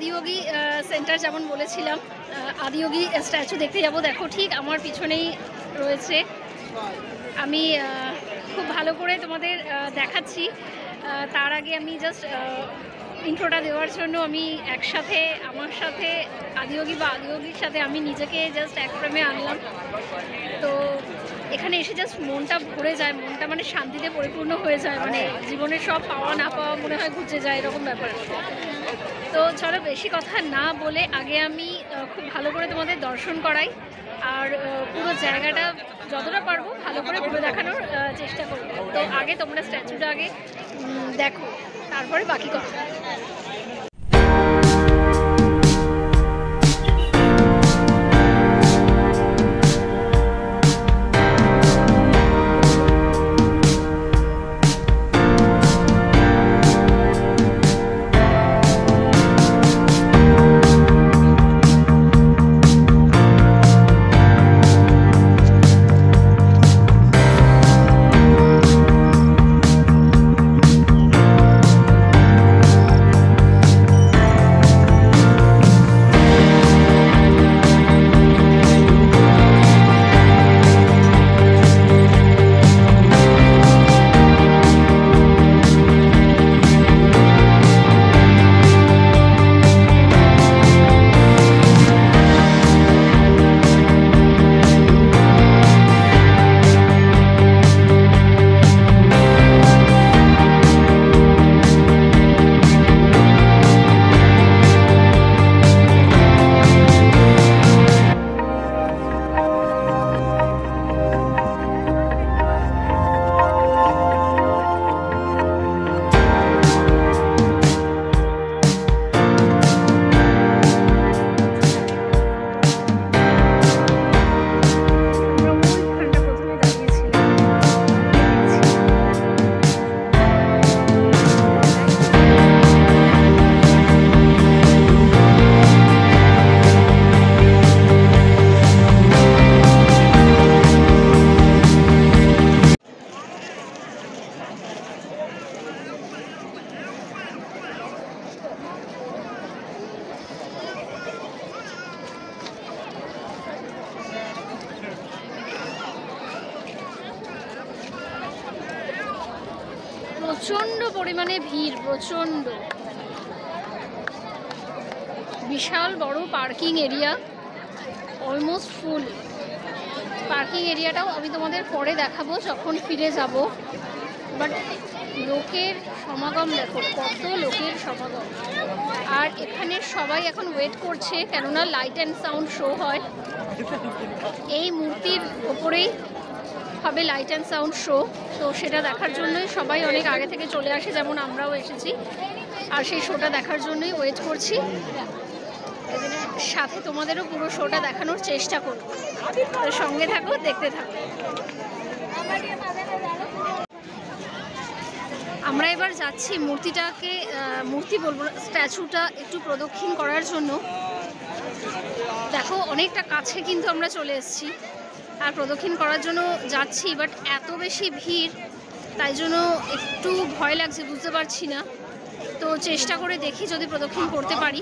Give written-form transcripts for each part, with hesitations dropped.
Adiyogi centre যেমন বলেছিলাম, Adiyogi statue দেখতে যাব। দেখো ঠিক আমার পিছনেই রয়েছে। আমি খুব ভালো করে তোমাদের দেখাচ্ছি। তার আগে আমি জাস্ট ইন্ট্রোটা দেওয়ার জন্য আমি একসাথে আমার সাথে আদিযোগী বা আদিযোগীর সাথে আমি নিজেকে জাস্ট এক ফ্রেমে আনলাম। তো এখানে এসে জাস্ট মনটা ভরে যায়, মনটা মানে শান্তিতে পরিপূর্ণ হয়ে যায়, মানে জীবনের সব পাওয়া না পাওয়া মনে হয় ঘুচে যায়, এরকম ব্যাপার। তো চলো বেশি কথা না বলে আগে আমি খুব ভালো করে তোমাদের দর্শন করাই, আর পুরো জায়গাটা যতটা পারবো ভালো করে ঘুরে দেখানোর চেষ্টা করবো। তো আগে তোমরা স্ট্যাচুটা আগে দেখো, তারপরে বাকি কথা। প্রচণ্ড পরিমাণে ভিড়, প্রচণ্ড, বিশাল বড় parking area, almost full. Parking এরিয়াটাও আমি তোমাদের পরে দেখাবো যখন ফিরে যাব। বাট লোকের সমাগম দেখো, কত লোকের সমাগম। আর এখানে সবাই এখন ওয়েট করছে, কেননা লাইট অ্যান্ড সাউন্ড শো হয় এই মূর্তির ওপরেই, হবে লাইট অ্যান্ড সাউন্ড শো। তো সেটা দেখার জন্যই সবাই অনেক আগে থেকে চলে আসে, যেমন আমরাও এসেছি, আর সেই শোটা দেখার জন্যই ওয়েট করছি। সাথে তোমাদেরও পুরো শোটা দেখানোর চেষ্টা করব, সঙ্গে থাকো, দেখতে থাকো। আমরা এবার যাচ্ছি মূর্তিটাকে, মূর্তি বলবো, স্ট্যাচুটা একটু প্রদক্ষিণ করার জন্য। দেখো অনেকটা কাছে কিন্তু আমরা চলে এসেছি, আর প্রদক্ষিণ করার জন্য যাচ্ছি। বাট এত বেশি ভিড়, তাই জন্য একটু ভয় লাগছে, বুঝতে পারছি না। তো চেষ্টা করে দেখি যদি প্রদক্ষিণ করতে পারি।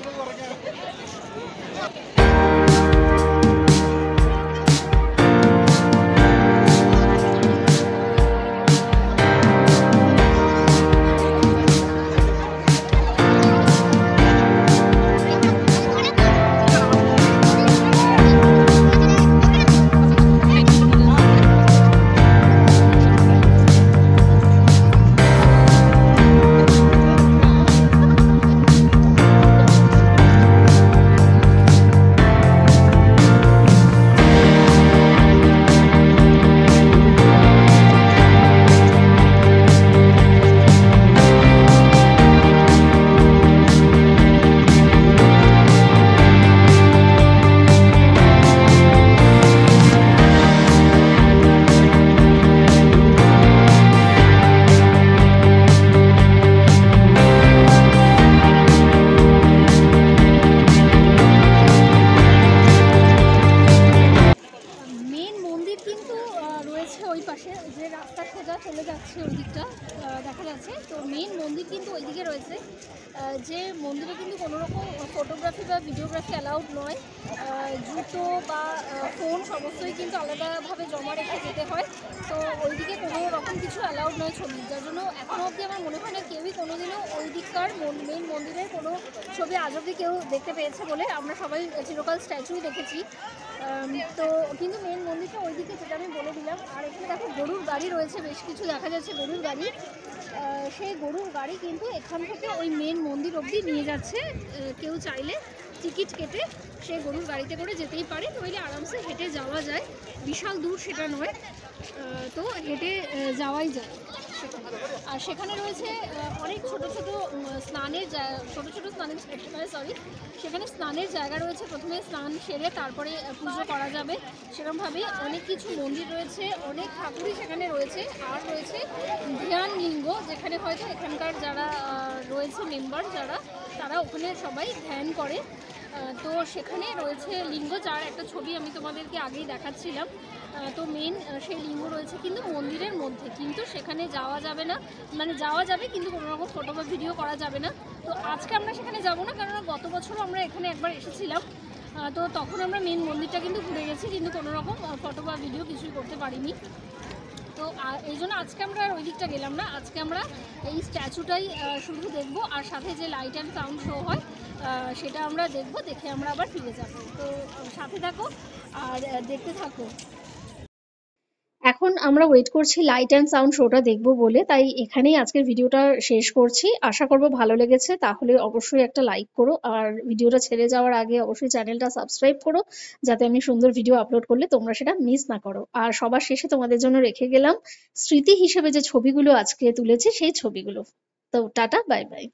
চলে যাচ্ছে ওই দিকটা দেখা যাচ্ছে। তো মেন মন্দির কিন্তু ওইদিকে রয়েছে, যে মন্দিরে কিন্তু কোনো রকম ফটোগ্রাফি বা ভিডিওগ্রাফি অ্যালাউড নয়। জুতো বা ফোন সমস্তই কিন্তু আলাদাভাবে জমা রেখে যেতে হয়। তো ওইদিকে কোনো রকম কিছু অ্যালাউড নয় ছবি, যার জন্য এখনও অবধি আমার মনে হয় না কেউই কোনোদিনও ওই দিককার মেন মন্দিরের কোনো ছবি আজ অবধি কেউ দেখতে পেয়েছে বলে। আমরা সবাই চিরকাল স্ট্যাচুই দেখেছি। তো কিন্তু মেন মন্দিরটা ওইদিকে, যেটা আমি বলে দিলাম। আর এখানে দেখো গরুর গাড়ি রয়েছে, বেশ কিছু দেখা যাচ্ছে গরুর গাড়ি। সেই গরুর গাড়ি কিন্তু এখান থেকে ওই মেন মন্দির অবধি নিয়ে যাচ্ছে। কেউ চাইলে টিকিট কেটে সে গরুর গাড়িতে করে যেতেই পারে, নইলে আরামসে হেঁটে যাওয়া যায়। বিশাল দূর সেটা নয়, তো হেঁটে যাওয়াই যায় সেখানে। আর সেখানে রয়েছে অনেক ছোট ছোট স্নানের সেখানে স্নানের জায়গা রয়েছে। প্রথমে স্নান সেরে তারপরে পুজো করা যাবে, সেরকমভাবে অনেক কিছু মন্দির রয়েছে, অনেক ঠাকুরই সেখানে রয়েছে। আর রয়েছে ধ্যান লিঙ্গ, যেখানে হয়তো এখানকার যারা রয়েছে মেম্বার যারা, তারা ওখানে সবাই ধ্যান করে। তো সেখানে রয়েছে লিঙ্গ, যার একটা ছবি আমি তোমাদেরকে আগেই দেখাচ্ছিলাম। তো মেন সেই লিঙ্গ রয়েছে কিন্তু মন্দিরের মধ্যে, কিন্তু সেখানে যাওয়া যাবে না, মানে যাওয়া যাবে কিন্তু কোনো রকম ফটো বা ভিডিও করা যাবে না। তো আজকে আমরা সেখানে যাব না, কারণ গত বছরও আমরা এখানে একবার এসেছিলাম। তো তখন আমরা মেন মন্দিরটা কিন্তু ঘুরে গেছি, কিন্তু কোনো রকম ফটো বা ভিডিও কিছুই করতে পারিনি। তো এই জন্য আজকে আমরা আর ওই দিকটা গেলাম না। আজকে আমরা এই স্ট্যাচুটাই শুধু দেখবো, আর সাথে যে লাইট অ্যান্ড সাউন্ড শো হয় সেটা আমরা দেখবো, দেখে আমরা আবার ফিরে যাব। তো সাথে থাকো আর দেখতে থাকো। এখন আমরা ওয়েট করছি লাইট অ্যান্ড সাউন্ড শোটা দেখবো বলে, তাই এখানেই আজকের ভিডিওটা শেষ করছি। আশা করবো ভালো লেগেছে, তাহলে অবশ্যই একটা লাইক করো, আর ভিডিওটা ছেড়ে যাওয়ার আগে অবশ্যই চ্যানেলটা সাবস্ক্রাইব করো, যাতে আমি সুন্দর ভিডিও আপলোড করলে তোমরা সেটা মিস না করো। আর সবার শেষে তোমাদের জন্য রেখে গেলাম স্মৃতি হিসেবে যে ছবিগুলো আজকে তুলেছি সেই ছবিগুলো। তো টাটা, বাই বাই।